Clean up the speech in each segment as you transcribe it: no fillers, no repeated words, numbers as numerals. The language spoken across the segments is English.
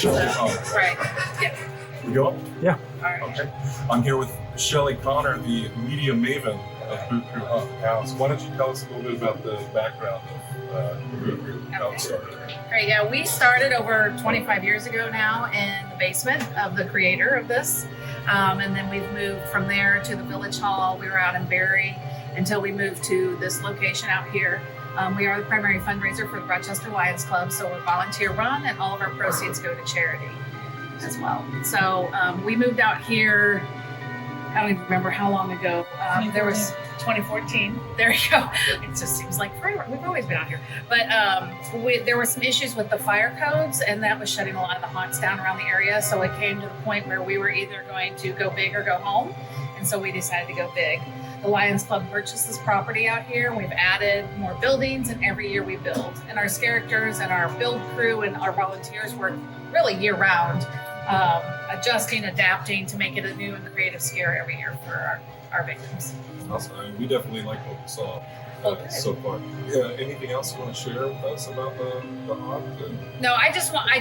Shelley Connor. Right. Yeah. We go? Yeah. All right. Okay. I'm here with Shelley Connor, the media maven of Boo Crew Haunted House. Why don't you tell us a little bit about the background of Boo Crew, how it started? Great. Yeah, we started over 25 years ago now in the basement of the creator of this. And then we've moved from there to the Village Hall. We were out in Barry until we moved to this location out here. We are the primary fundraiser for the Rochester Lions Club, so we're volunteer run and all of our proceeds go to charity as well. So we moved out here, I don't even remember how long ago. There was 2014. There you go. It just seems like forever. We've always been out here. But there were some issues with the fire codes, and that was shutting a lot of the haunts down around the area. So it came to the point where we were either going to go big or go home. And so we decided to go big. The Lions Club purchased this property out here. We've added more buildings, and every year we build. And our characters and our build crew and our volunteers work really year round, adjusting, adapting to make it a new and creative scare every year for our victims. Awesome. I mean, we definitely like what we saw so far. Anything else you want to share with us about the haunt? No, I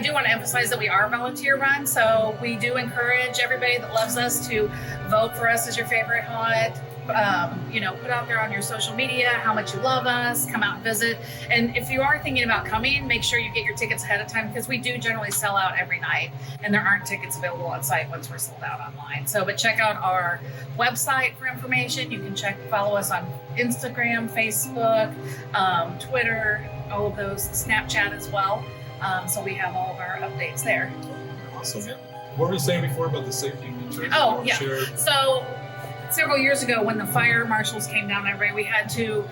do want to emphasize that we are volunteer run, so we do encourage everybody that loves us to vote for us as your favorite haunt. Put out there on your social media how much you love us, come out and visit. And if you are thinking about coming, make sure you get your tickets ahead of time, because we do generally sell out every night and there aren't tickets available on site once we're sold out online. But check out our website for information. You can follow us on Instagram, Facebook, Twitter, all of those, Snapchat as well. So we have all of our updates there. Awesome. Yeah. What were you saying before about the safety features? Oh, yeah. So several years ago, when the fire marshals came down, we had to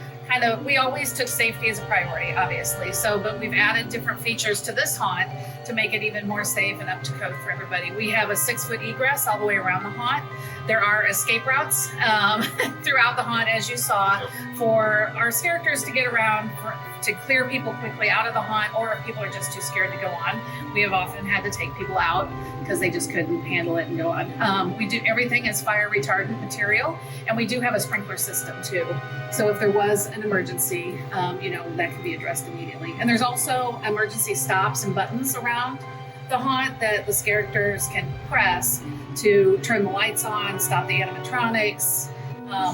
we always took safety as a priority, obviously. But we've added different features to this haunt to make it even more safe and up to code for everybody. We have a 6-foot egress all the way around the haunt. There are escape routes throughout the haunt, as you saw, for our characters to get around, to clear people quickly out of the haunt, or if people are just too scared to go on. We have often had to take people out because they just couldn't handle it and go on. We do everything as fire retardant material, and we do have a sprinkler system too. So if there was an emergency, that could be addressed immediately. And there's also emergency stops and buttons around the haunt that the characters can press to turn the lights on, stop the animatronics,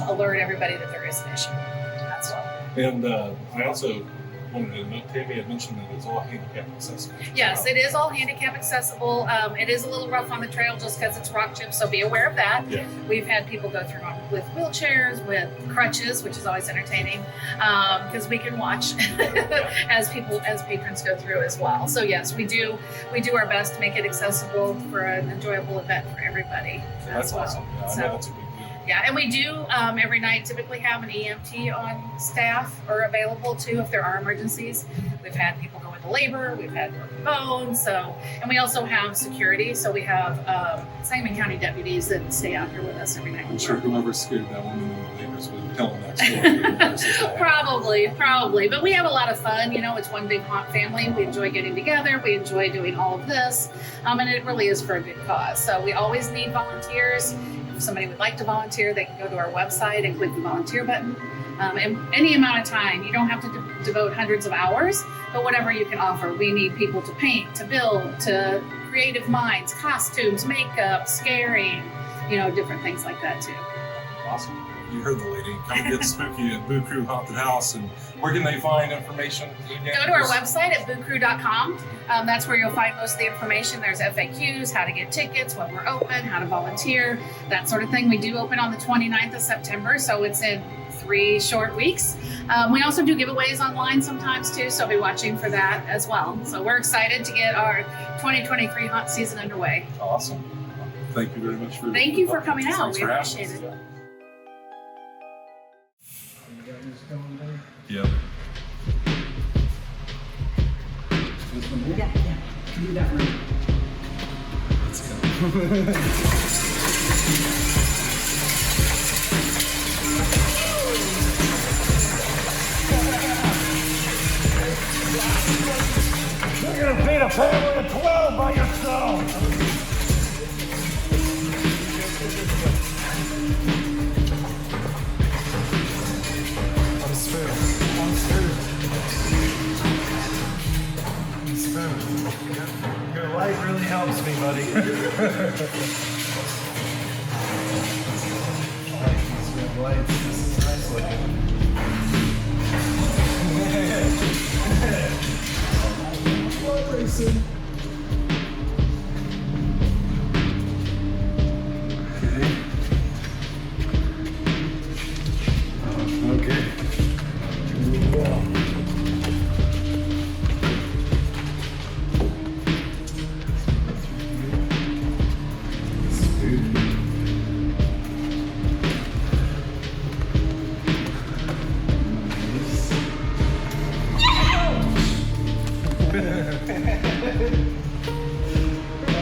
alert everybody that there is an issue. That's all. And I also wanted to note, Tammy had mentioned that it's all handicap accessible. Yes, it is all handicap accessible. It is a little rough on the trail just because it's rock chips, so be aware of that. Yeah. We've had people go through with wheelchairs, with crutches, which is always entertaining because we can watch as patrons go through as well. So yes, we do our best to make it accessible for an enjoyable event for everybody. That's awesome. Yeah, I know that's a big deal. Yeah, and we do every night typically have an EMT on staff or available too if there are emergencies. We've had people go into labor, we've had broken bones, and we also have security. So we have Sangamon County deputies that stay out here with us every night. I'm sure whoever scared that woman in the labors would tell them that story. Probably. But we have a lot of fun. It's one big haunt family. We enjoy getting together. We enjoy doing all of this. And it really is for a good cause. So we always need volunteers. If somebody would like to volunteer, they can go to our website and click the volunteer button. And any amount of time, you don't have to devote hundreds of hours, but whatever you can offer. We need people to paint, to build, to creative minds, costumes, makeup, scaring, different things like that too. Awesome. You heard the lady. Come get spooky at Boo Crew Haunted House. And where can they find information? Go to our website at boocrew.com. That's where you'll find most of the information. There's FAQs, how to get tickets, when we're open, how to volunteer, that sort of thing. We do open on the 29th of September, so it's in 3 short weeks. We also do giveaways online sometimes too, so be watching for that as well. So we're excited to get our 2023 haunt season underway. Awesome. Thank you very much Thank you for coming out. Thanks We appreciate it. Yeah. Yeah. Do that right. Let's go. You're gonna beat a family of 12 by yourself. Your light really helps. buddy. These red lights. This is nice looking. Blood racing. Okay. Here we go.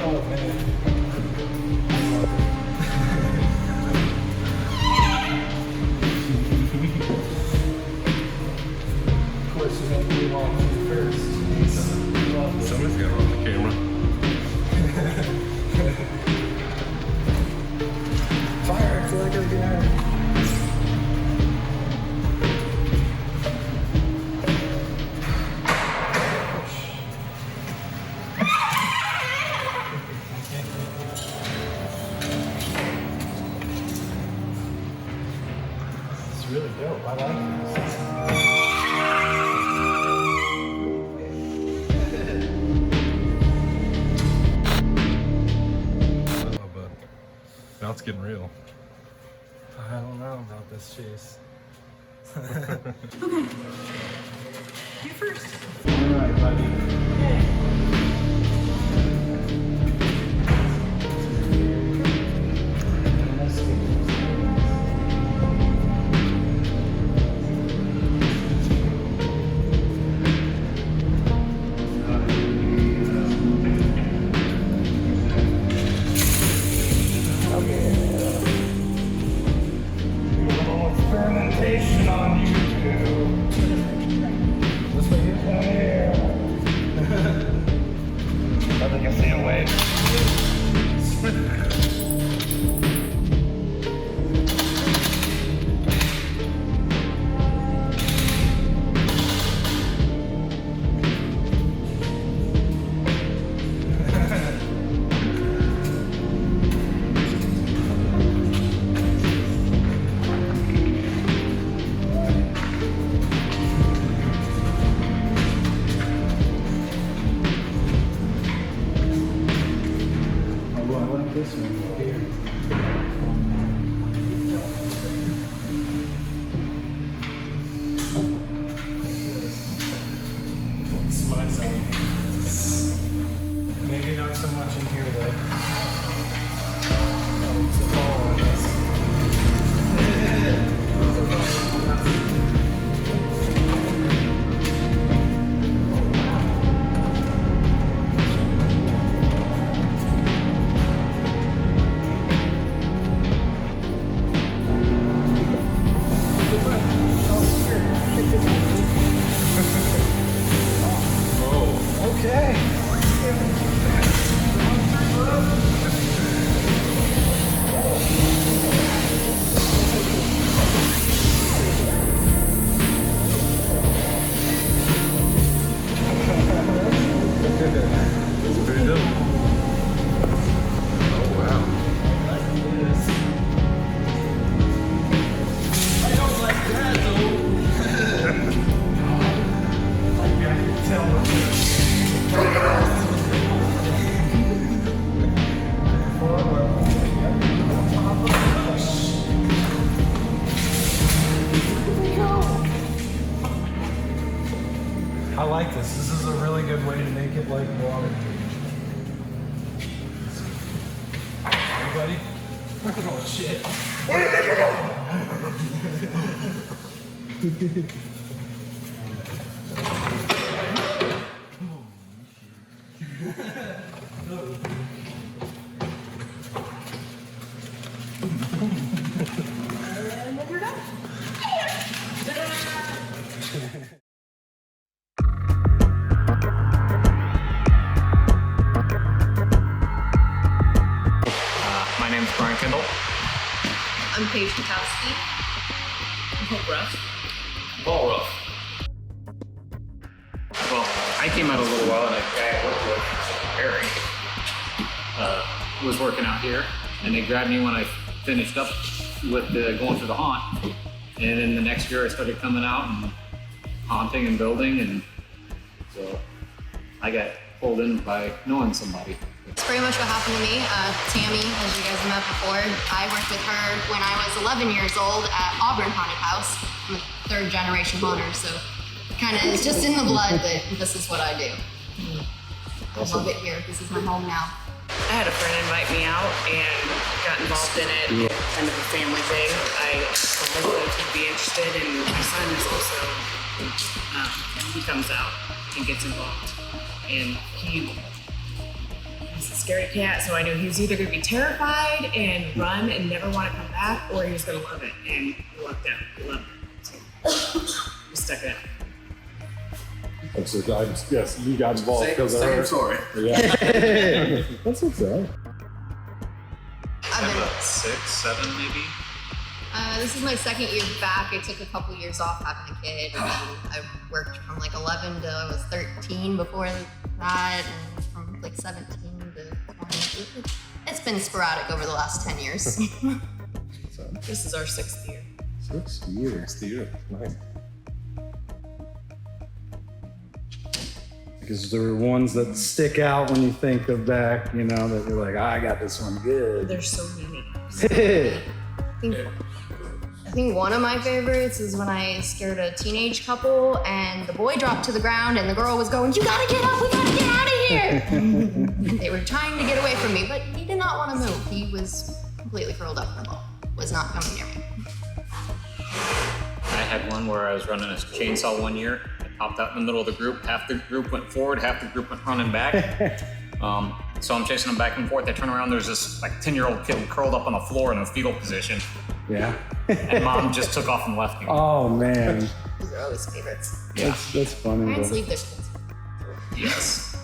Oh man. Of course, you have to move on first. Somebody's got to run the camera. Fire! I feel like I'm behind. It's really dope. I like this. Oh, but now it's getting real. I don't know about this chase. You first. All right, buddy. Experimentation on you too. This way here? I think I see a wave. Oh, I like this one here. It's my zone. Maybe not so much in here though. Oh, it's a ball on this. Okay. It's pretty dope. Oh, wow. I don't like that though. Like I can tell what I like this. This is a really good way to make it like water. Hey, buddy. Oh shit. My name's Brian Kendall. I'm Paige Katowski. Paul Ruff. Paul Ruff. Well, I came out a little while and a guy I worked with, Harry. was working out here, and they grabbed me when I finished up with going through the haunt. And then the next year I started coming out and haunting and building, and so I got pulled in by knowing somebody. It's pretty much what happened to me. Tammy, as you guys have met before, I worked with her when I was 11 years old at Auburn Haunted House. I'm a third generation haunter, so kind of it's just in the blood that this is what I do. I love it here. This is my home now. I had a friend invite me out and got involved in it. Kind of a family thing. I told my husband he'd be interested, and my son is also, he comes out and gets involved. And he's a scary cat, so I knew he was either going to be terrified and run and never want to come back, or he was going to love it. And he lucked out. He loved it. So we stuck it out. So yes, you got involved because of her. Same story. Yeah. That's what's up. I've been, About 6, 7 maybe. this is my second year back. I took a couple years off having a kid. And I worked from like 11 to I was 13 before that, and from like 17 to 20. It's been sporadic over the last 10 years. This is our 6th year. 6 years. 6 years. Nice. Because there are ones that stick out when you think of back, you know, that you're like, I got this one good. There's so many. I think one of my favorites is when I scared a teenage couple and the boy dropped to the ground and the girl was going, "You gotta get up, we gotta get out of here." They were trying to get away from me, but he did not want to move. He was completely curled up in the ball, was not coming near me. I had one where I was running a chainsaw one year. I popped out in the middle of the group. Half the group went forward, half the group went running back. So I'm chasing them back and forth. I turn around, there's this like 10-year-old kid curled up on the floor in a fetal position. Yeah. And mom just took off and left me. Oh man. Those are always favorites. That's funny. Parents Though. leave their kids. Yes.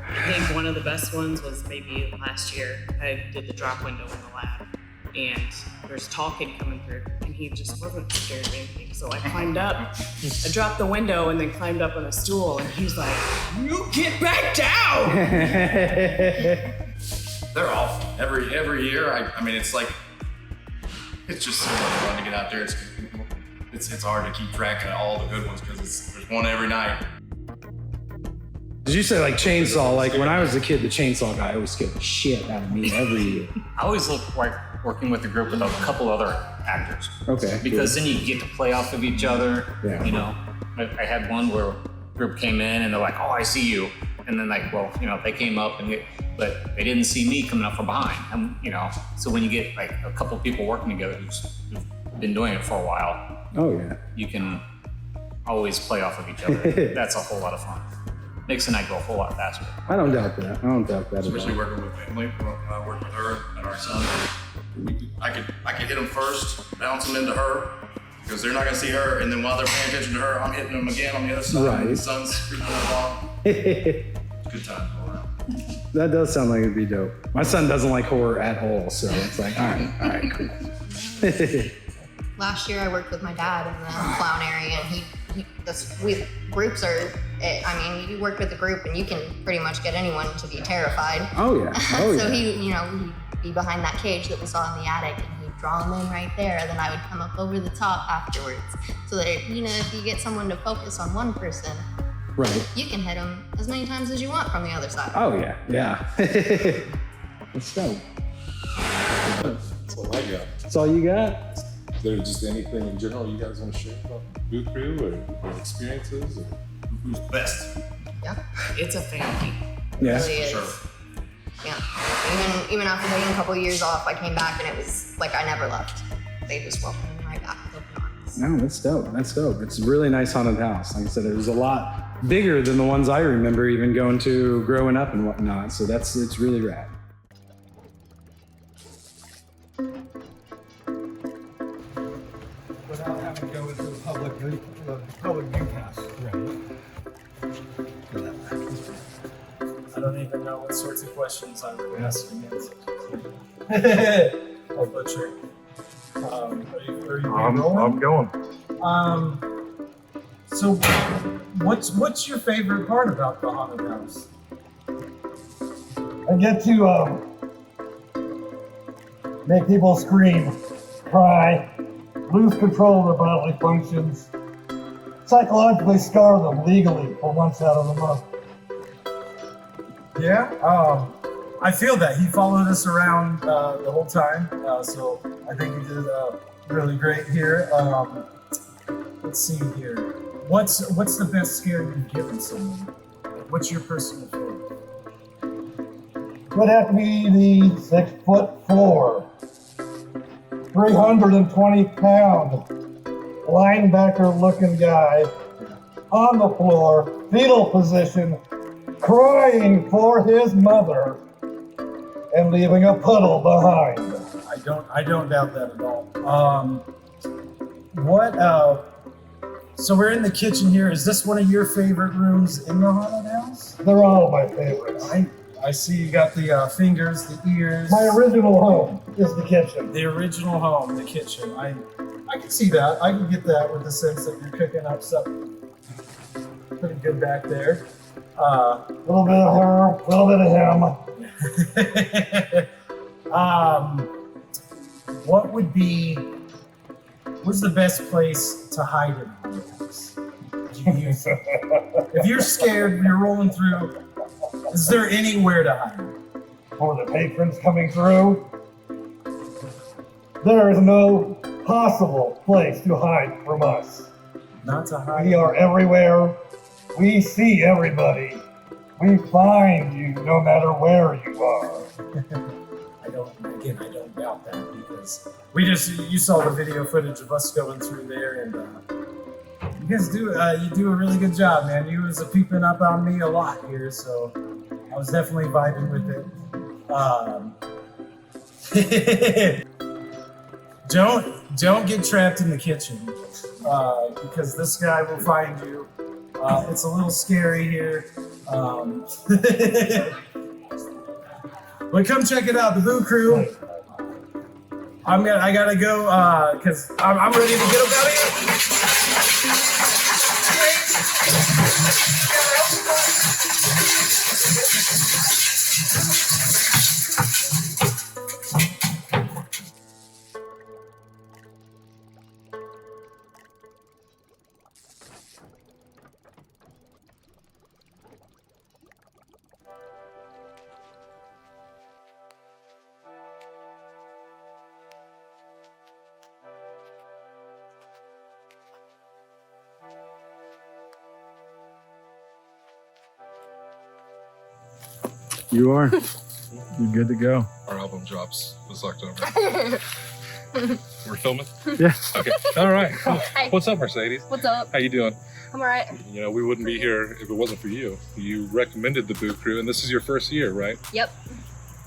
I think one of the best ones was maybe last year. I did the drop window in the lab, and there's a tall kid coming through, and he just wasn't scared of anything. So I climbed up, I dropped the window, and then climbed up on a stool, and he's like, "You get back down!" They're awful. Every year, I mean, it's like, it's just so much fun to get out there. It's hard to keep track of all the good ones because there's one every night. Did you say like chainsaw? Like when I was a kid, the chainsaw guy always scared the shit out of me every year. I always look like working with a group with a couple other actors. Okay. Because then you get to play off of each other. Yeah. You know, I had one where a group came in and they're like, "Oh, I see you," and then like, well, you know, they came up but they didn't see me coming up from behind. And you know, so when you get like a couple people working together who've been doing it for a while, Oh yeah. you can always play off of each other. That's a whole lot of fun. Makes the night go a whole lot faster. I don't doubt that. I don't doubt that. Especially at all. working with family. When I work with her and our son. I could hit them first, bounce them into her, because they're not gonna see her, and then while they're paying attention to her, I'm hitting them again on the other side. Right. And the son's creeping along. Good time all around. That does sound like it'd be dope. My son doesn't like horror at all, so it's like, all right, cool. Last year I worked with my dad in the clown area, and groups are, I mean, you work with a group and you can pretty much get anyone to be terrified. Oh yeah. Oh So yeah. he'd be behind that cage that we saw in the attic, and he'd draw them in right there, then I would come up over the top afterwards. So that, you know, if you get someone to focus on one person, Right. you can hit them as many times as you want from the other side. Oh yeah. Yeah. Let's go. That's all I got. That's all you got? Is there just anything in general you guys want to share about Boo Crew or experiences? Or? Who's the best? Yeah, It's a family. Yeah. it really is. Sure. Yeah, even after taking a couple of years off, I came back and it was like I never left. They just welcomed me right back with open arms. No, that's dope. That's dope. It's a really nice haunted house. Like I said, it was a lot bigger than the ones I remember even going to growing up and whatnot. So it's really rad. Without having to go into the public UCAS. I don't even know what sorts of questions I would ask against. I'll butcher. Are you rolling? I'm going. So, what's your favorite part about the haunted house? I get to make people scream, cry, lose control of their bodily functions, psychologically scar them legally for months out of the month. Yeah, I feel that. He followed us around the whole time, so I think he did really great here. Let's see here. What's the best scare you've given someone? What's your personal favorite? Would have to be the 6'4", 320-pound linebacker-looking guy on the floor, fetal position, crying for his mother, and leaving a puddle behind. I don't doubt that at all. So we're in the kitchen here. Is this one of your favorite rooms in the haunted house? They're all my favorites. I see you got the fingers, the ears. My original home is the kitchen. The original home, the kitchen. I can see that. I can get that with the sense that you're cooking up something pretty good back there. A little bit of her, a little bit of him. What's the best place to hide in a haunted house? If you're scared, you're rolling through, is there anywhere to hide? For the patrons coming through, there is no possible place to hide from us. Not to hide. We are everywhere. We see everybody. We find you no matter where you are. I don't doubt that because you saw the video footage of us going through there, and you guys do a really good job, man. You was peeping up on me a lot here, so I was definitely vibing with it. Don't get trapped in the kitchen because this guy will find you. It's a little scary here. But come check it out, the Boo Crew. I gotta go because I'm ready to get up out of You are. You're good to go. Our album drops this October. We're filming? Yeah. Okay. All right. Cool. Hi. What's up, Mercedes? What's up? How you doing? I'm alright. You know, we wouldn't be here if it wasn't for you. You recommended the Boo Crew, and this is your first year, right? Yep.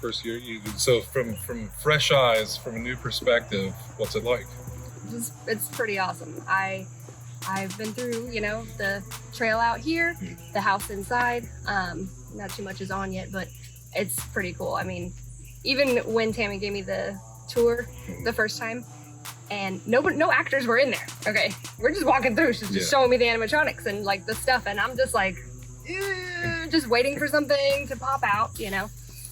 First year. So from fresh eyes, from a new perspective, what's it like? It's pretty awesome. I've been through, the trail out here, the house inside. Not too much is on yet, but it's pretty cool. I mean, even when Tammy gave me the tour the first time, and no actors were in there. Okay, we're just walking through. She's just showing me the animatronics and like the stuff, and I'm just like, just waiting for something to pop out,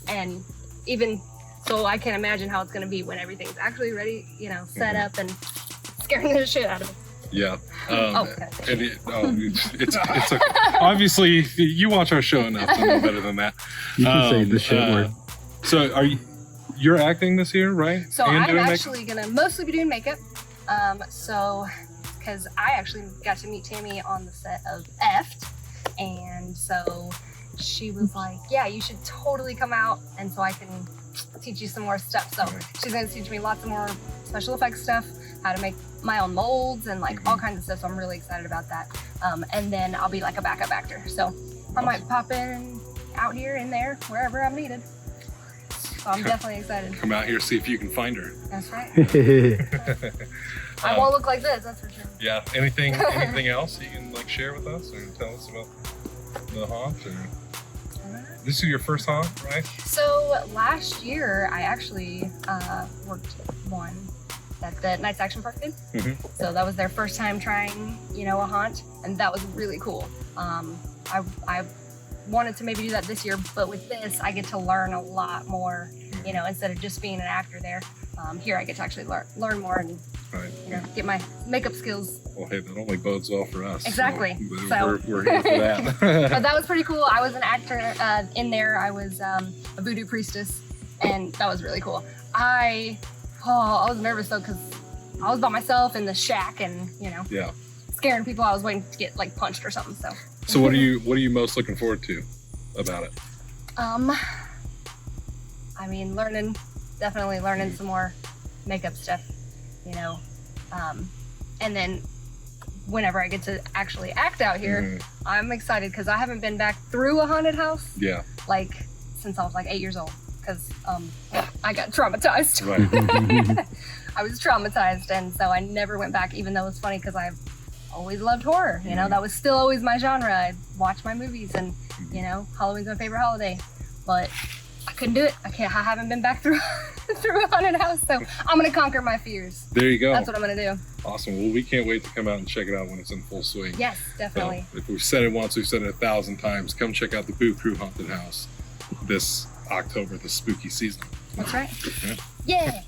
And even so, I can imagine how it's gonna be when everything's actually ready, set up and scaring the shit out of me. Yeah. Okay. And it's obviously you watch our show enough to know better than that. You can say the shit word. So you're acting this year, right? So I'm actually gonna mostly be doing makeup. Because I actually got to meet Tammy on the set of Effed, and so she was like, "Yeah, you should totally come out, and so I can teach you some more stuff." So she's gonna teach me lots of more special effects stuff, how to make my own molds and like all kinds of stuff. So I'm really excited about that. And then I'll be like a backup actor. So I might pop in out here and there, wherever I'm needed. So I'm definitely excited. Come out here, see if you can find her. That's right. I won't look like this, that's for sure. Yeah. Anything else you can like share with us or tell us about the haunt? Or this is your first haunt, right? So last year I actually worked one that the Knights Action Park did. So that was their first time trying, a haunt, and that was really cool. I wanted to maybe do that this year, but with this, I get to learn a lot more. You know, instead of just being an actor there, here I get to actually learn more and Right. you know, get my makeup skills. Well, hey, that only bodes well for us. Exactly. So we're here for that. But that was pretty cool. I was an actor in there. I was a voodoo priestess, and that was really cool. I was nervous though because I was by myself in the shack, and you know, Yeah. scaring people. I was waiting to get like punched or something. So what are you most looking forward to about it? I mean, definitely learning some more makeup stuff, you know, and then whenever I get to actually act out here, I'm excited because I haven't been back through a haunted house Yeah. like since I was like 8 years old because I got traumatized. Right. I was traumatized, and so I never went back, even though it's funny because I've always loved horror. You know, that was still always my genre. I watched my movies, and you know, Halloween's my favorite holiday, but I couldn't do it. I haven't been back through through a haunted house, so I'm gonna conquer my fears. There you go. That's what I'm gonna do. Awesome. Well, we can't wait to come out and check it out when it's in full swing. Yes, definitely. So if we've said it once, we've said it 1,000 times. Come check out the Boo Crew Haunted House this October, the spooky season. That's right. Yeah. Yeah.